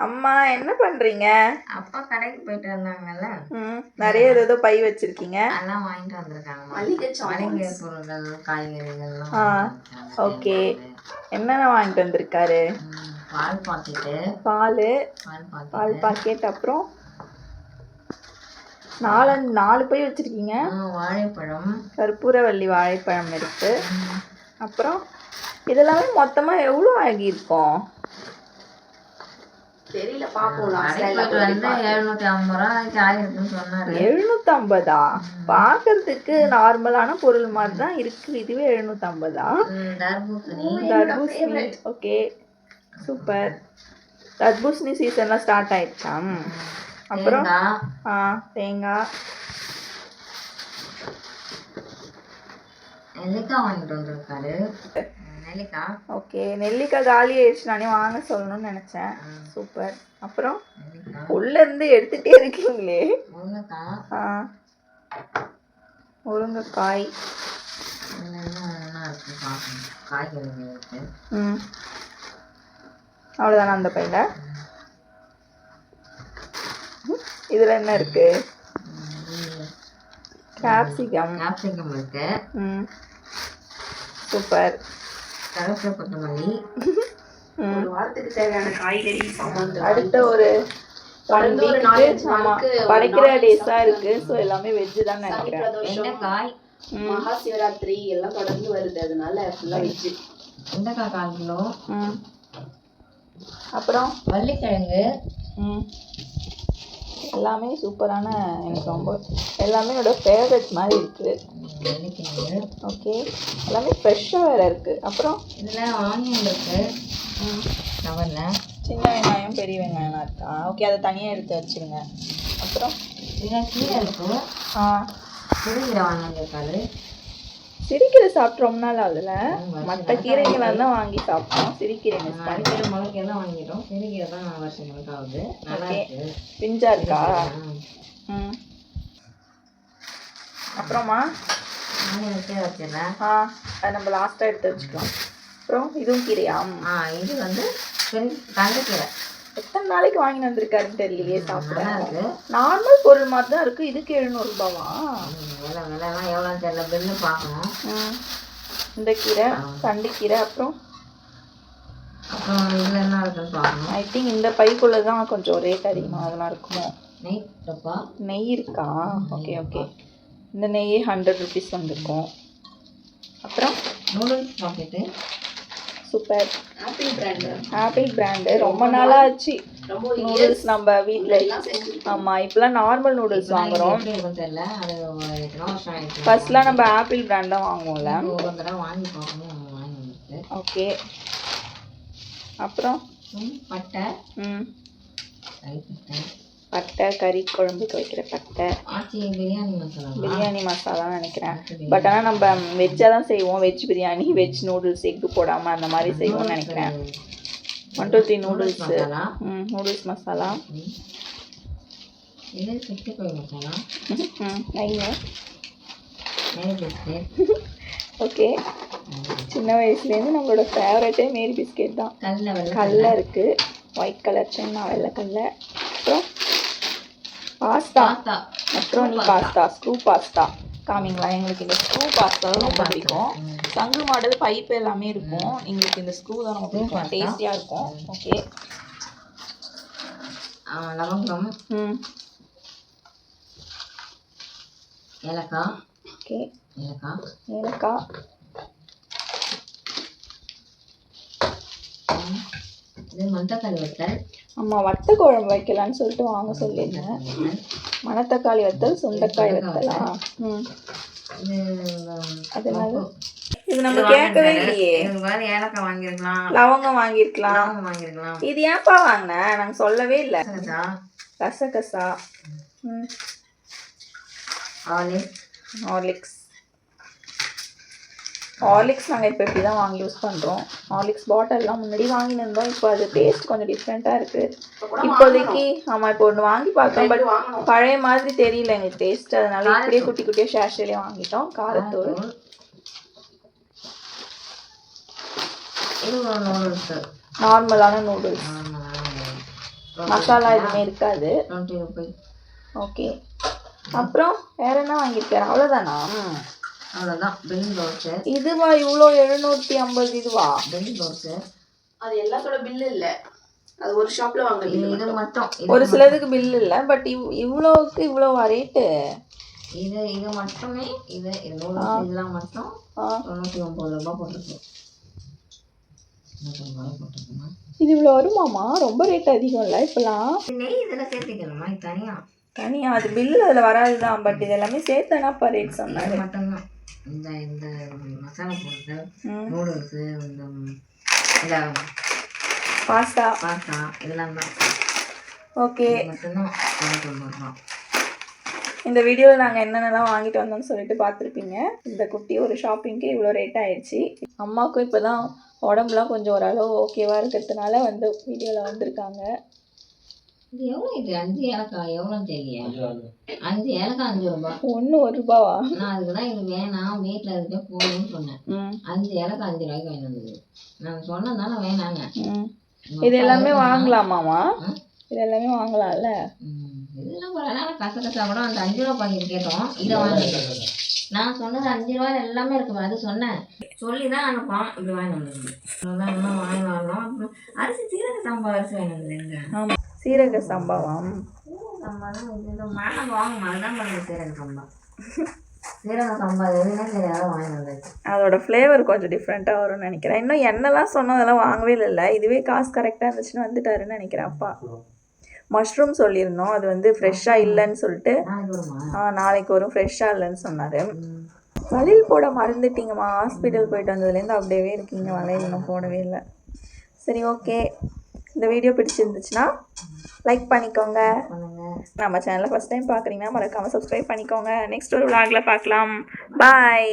அம்மா என்ன பண்றீங்க? அப்பா கடைக்கு போயிட்டு வந்தாங்கல்ல. நிறைய ஏதோ பை வச்சிருக்கீங்க. அதெல்லாம் வாங்கிட்டு வந்திருக்காங்க. மளிகை பொருட்கள், காய்கறிகள்லாம். ஓகே. என்னென்ன வாங்கிட்டு வந்திருக்காரு? பால் பாக்கெட்டு. பால் பாக்கெட். அப்புறம் 4 பை வச்சிருக்கீங்க. வாழைப்பழம், கற்பூரவள்ளி வாழைப்பழம் இருக்கு. அப்புறம் இதெல்லாமே மொத்தமா எவ்வளோ ஆகியிருக்கும்? தெரியல, பாப்போம். 750 பாக்குறதுக்கு நார்மலான பொருள் மாதிரி தான் இருக்கு. இதுவே 750. தர்பூசணி. Okay, super. தர்பூசணி சீசன்லாம் ஸ்டார்ட் ஆயிடுச்சா? அப்புறம் தேங்காய். நெல்லிக்காய் வாங்கிட்டு வந்திருக்காரு. ஓகே, நெல்லிக்காய் காலி ஆயிடுச்சு. நானே வாங்க சொல்லணும்னு நினைச்சேன். சூப்பர். அப்புறம் உள்ள இருந்து எடுத்துட்டே இருக்கீங்களே. முருங்கைக்காய். அவ்வளோதானே அந்த பையில? இதுல என்ன இருக்கு? கேப்சிகம் இருக்கு. சூப்பர். கருவேப்பிலை, கொத்தமல்லி. ஒரு வாரத்துக்கு தேவையான காய்கறி. அடுத்த ஒரு படைக்கிற டேஸா இருக்கு. ஸோ எல்லாமே வெஜ் தான் நினைக்கிறேன். வெண்டைக்காய், மகா சிவராத்திரி எல்லாம் தொடர்ந்து வருது, அதனால ஃபுல்லா வெஜ். வெண்டைக்காய் 1/4 கிலோ. அப்புறம் வள்ளிக்கிழங்கு. எல்லாமே சூப்பரான, எனக்கு ரொம்ப எல்லாமே என்னோட ஃபேவரட் மாதிரி இருக்கு. ஓகே, எல்லாமே ஃப்ரெஷ்ஷாக வேற இருக்கு. அப்புறம் இதில் ஆனியன் இருக்கு. கவரில் சின்ன வெங்காயம், பெரிய வெங்காயம்லாம் இருக்கா? ஓகே, அதை தனியாக எடுத்து வச்சுருங்க. அப்புறம் இதில் கீரை இருக்கும். சிறுகீரை வாங்கியிருக்காரு. சிறுகீரை சாப்பிட்டு ரொம்ப நாள் ஆகுதுல. மற்ற கீரைகளை தான் வாங்கி சாப்பிட்டோம். சிறுகீரை முளைக்கீரை வாங்கிட்டோம். சிறுகீரை தான் வருஷங்களுக்கு ஆகுது. ஓகே, பிஞ்சா இருக்கா? அப்புறமா வச்சிடறேன். அதை நம்ம லாஸ்ட்டாக எடுத்து வச்சுக்கலாம். அப்புறம் இதுவும் கீரையா? இது வந்து தண்டைக்கீரை. எத்தனை நாளைக்கு வாங்கிட்டு வந்திருக்காருன்னு தெரியலையே. சாப்பிட நார்மல் பொருள் மாதிரி தான் இருக்கு. இதுக்கு 700 ரூபாவா? விலைலாம் எவ்வளோன்னு தெரியல, பில்லு பார்க்கணும். இந்த கீரை, தண்டுக்கீரை. அப்புறம் இதில் என்ன இருக்குன்னு பார்க்கணும். ஐ திங்க் இந்த பைக்குள்ளே தான் கொஞ்சம் ரேட் அதிகமாக அதெல்லாம் இருக்குமோ. நெய் டப்பா. நெய் இருக்கா? Okay okay. இந்த நெய் 100 ருபீஸ் வந்துருக்கும். அப்புறம் noodles packet. Super. Apple brand. ரொம்ப நாளாச்சு நூடுல்ஸ் நம்ம வீட்டில். ஆமாம், இப்போலாம் நார்மல் நூடுல்ஸ் வாங்குகிறோம். ஃபர்ஸ்ட்லாம் நம்ம ஆப்பிள் பிராண்ட் தான் வாங்குவோம்ல. ஓகே. அப்புறம் பட்டை கறி குழம்புக்கு வைக்கிற பட்டை. பிரியாணி மசாலா நினைக்கிறேன். பட் ஆனால் நம்ம வெஜ்ஜாக தான் செய்வோம். Veg biryani, veg noodles, egg போடாமல் அந்த மாதிரி செய்வோம்னு நினைக்கிறேன். 1 2 3 நூடுல்ஸ். நூடுல்ஸ் மசாலா. ஓகே. சின்ன வயசுலேருந்து நம்மளோட ஃபேவரட்டே மேரி பிஸ்கெட் தான். கடலை இருக்குது, ஒயிட் கலர் சின்ன வெள்ளை கடலை. அப்புறம் pasta. Macaroni pasta, screw pasta காமிங்களா? எங்களுக்கு இந்த ஸ்க்ரூ பாஸ்தா தான் ரொம்ப பிடிக்கும். சங்கு மாடல் பைப் எல்லாமே இருக்கும். எங்களுக்கு இந்த ஸ்க்ரூ தான் ரொம்ப பிடிக்கும். டேஸ்டியாக இருக்கும். ஓகே. லவங்கம், ஏலக்காய். ஓகே, ஏலக்காய். இது மணத்தக்காளி வத்தல். ஆமாம், வத்த குழம்பு வைக்கலான்னு சொல்லிட்டு வாங்க சொல்லியிருந்தேன். மணத்தக்காளி வத்தல், சுண்டைக்காய் வத்தலா? அதனால இது நம்ம கேட்கவே இல்லையே. ஏலக்காய் வாங்கிருக்கலாம், லவங்கம் வாங்கியிருக்கலாம். இது ஏன்ப்பா வாங்கினேன்? நாங்கள் சொல்லவே இல்லை. கசகசா. ஹார்லிக்ஸ். ஹார்லிக்ஸ் நாங்கள் இப்போ இப்படி தான் வாங்கி யூஸ் பண்ணுறோம். ஹார்லிக்ஸ் பாட்டில்லாம் முன்னாடி வாங்கியிருந்தோம். இப்போ அது டேஸ்ட் கொஞ்சம் டிஃப்ரெண்ட்டாக இருக்குது இப்போதைக்கு. ஆமாம், இப்போ ஒன்று வாங்கி பார்த்தோம். பட் பழைய மாதிரி தெரியல எங்களுக்கு டேஸ்ட். அதனால இப்படியே குட்டி குட்டியாக ஷேஷிலே வாங்கிட்டோம். காரத்தூள். நார்மலான நூடுல்ஸ். மசாலா எதுவுமே இருக்காது. 20 rupees. ஓகே. அப்புறம் வேற என்ன வாங்கியிருக்காரு? அவ்வளோதானா? அவ்வளோதான். பென் தோசை. இதுவா இவ்வளோ 750? இதுவா பென் தோசை? அது எல்லாத்தோட பில்லு இல்ல, அது ஒரு ஷாப்ல வாங்குறது. இது மட்டும். ஒரு சிலதுக்கு பில் இல்லை, பட் இவ்வளோவுக்கு இவ்வளோவா ரேட்டு? இது மட்டுமே இதெல்லாம் மட்டும் 99 ரூபாய் போட்டிருக்கு. இது இவ்வளோ வருமாமா? ரொம்ப ரேட் அதிகம் இல்லை இப்போலாம்? நெய் இதெல்லாம் சேர்த்துக்கணுமா? இது தனியா அது பில்லு அதில் வராது தான், பட் இது எல்லாமே சேர்த்தானாப்பா ரேட் சொன்னாரு. மட்டும்தான். இந்த மசாலா பொருட்கள், நூடுல்ஸு, இந்த பாஸ்தா இதெல்லாம் தான். ஓகே. மட்டும்தான் 99 ரூபா. இந்த வீடியோவில் நாங்கள் என்னென்னலாம் வாங்கிட்டு வந்தோம்னு சொல்லிட்டு பார்த்துருப்பீங்க. இந்த குட்டி ஒரு ஷாப்பிங்க்கு இவ்வளோ ரேட் ஆயிடுச்சு. அம்மாவுக்கும் இப்போ தான் உடம்புலாம் கொஞ்சம் ஓரளவு ஓகேவாக இருக்கிறதுனால வந்து வீடியோவில் வந்திருக்காங்க. இது எவ்வளோ? இது 5 ஏலக்காய் எவ்வளோன்னு தெரியல. 5 ஏலக்காய் 5 ரூபாய். 1 ரூபாவா? நான் அதுக்கு தான் இது வேணாம், வீட்டில் இருக்க போகணும்னு சொன்னேன். 5 ஏலக்காய் 5 ரூபாய்க்கு வாங்கி வந்தது. நான் சொன்னதானே வேணாங்க. இது எல்லாமே வாங்கலாமாமா? இது எல்லாமே வாங்கலாம்ல? இதெல்லாம் கசகசா கூட அந்த 5 ரூபா பாக்கெட் கேட்டோம். இதை வாங்கி நான் சொன்னது 5 ரூபாய் எல்லாமே இருக்கு. அது சொன்னேன், சொல்லி தான் அனுப்போம். இப்படி வாங்கி வந்தது. இன்னும் வாங்கி வரணும். அரிசி சீரக சம்பா அரிசி வாங்கி வந்ததுங்க. ஆமாம், சீரக சம்பாவாம். சம்பா தான் இது மேலே வாங்க அதுதான் பண்ணுது. சீரக சம்பா எதுவுமே தெரியாத வாங்கி வந்தது. அதோட ஃப்ளேவர் கொஞ்சம் டிஃப்ரெண்ட்டாக வரும்னு நினைக்கிறேன். இன்னும் என்னெல்லாம் சொன்னோம் அதெல்லாம் வாங்கவே இல்லை. இதுவே காசு கரெக்டாக இருந்துச்சுன்னு வந்துட்டாருன்னு நினைக்கிறேன் அப்பா. மஷ்ரூம் சொல்லியிருந்தோம், அது வந்து ஃப்ரெஷ்ஷாக இல்லைன்னு சொல்லிட்டு நாளைக்கு வரும், ஃப்ரெஷ்ஷாக இல்லைன்னு சொன்னார். வளையல் போட மறந்துட்டீங்கம்மா, ஹாஸ்பிட்டல் போயிட்டு வந்ததுலேருந்து அப்படியே இருக்கீங்க, வளையல் இன்னும் போடவே இல்லை. சரி, ஓகே. இந்த வீடியோ பிடிச்சிருந்துச்சுன்னா லைக் பண்ணிக்கோங்க. நம்ம சேனலை ஃபஸ்ட் டைம் பார்க்குறீங்கன்னா மறக்காமல் சப்ஸ்கிரைப் பண்ணிக்கோங்க. நெக்ஸ்ட் ஒரு vlogல பார்க்கலாம். பாய்.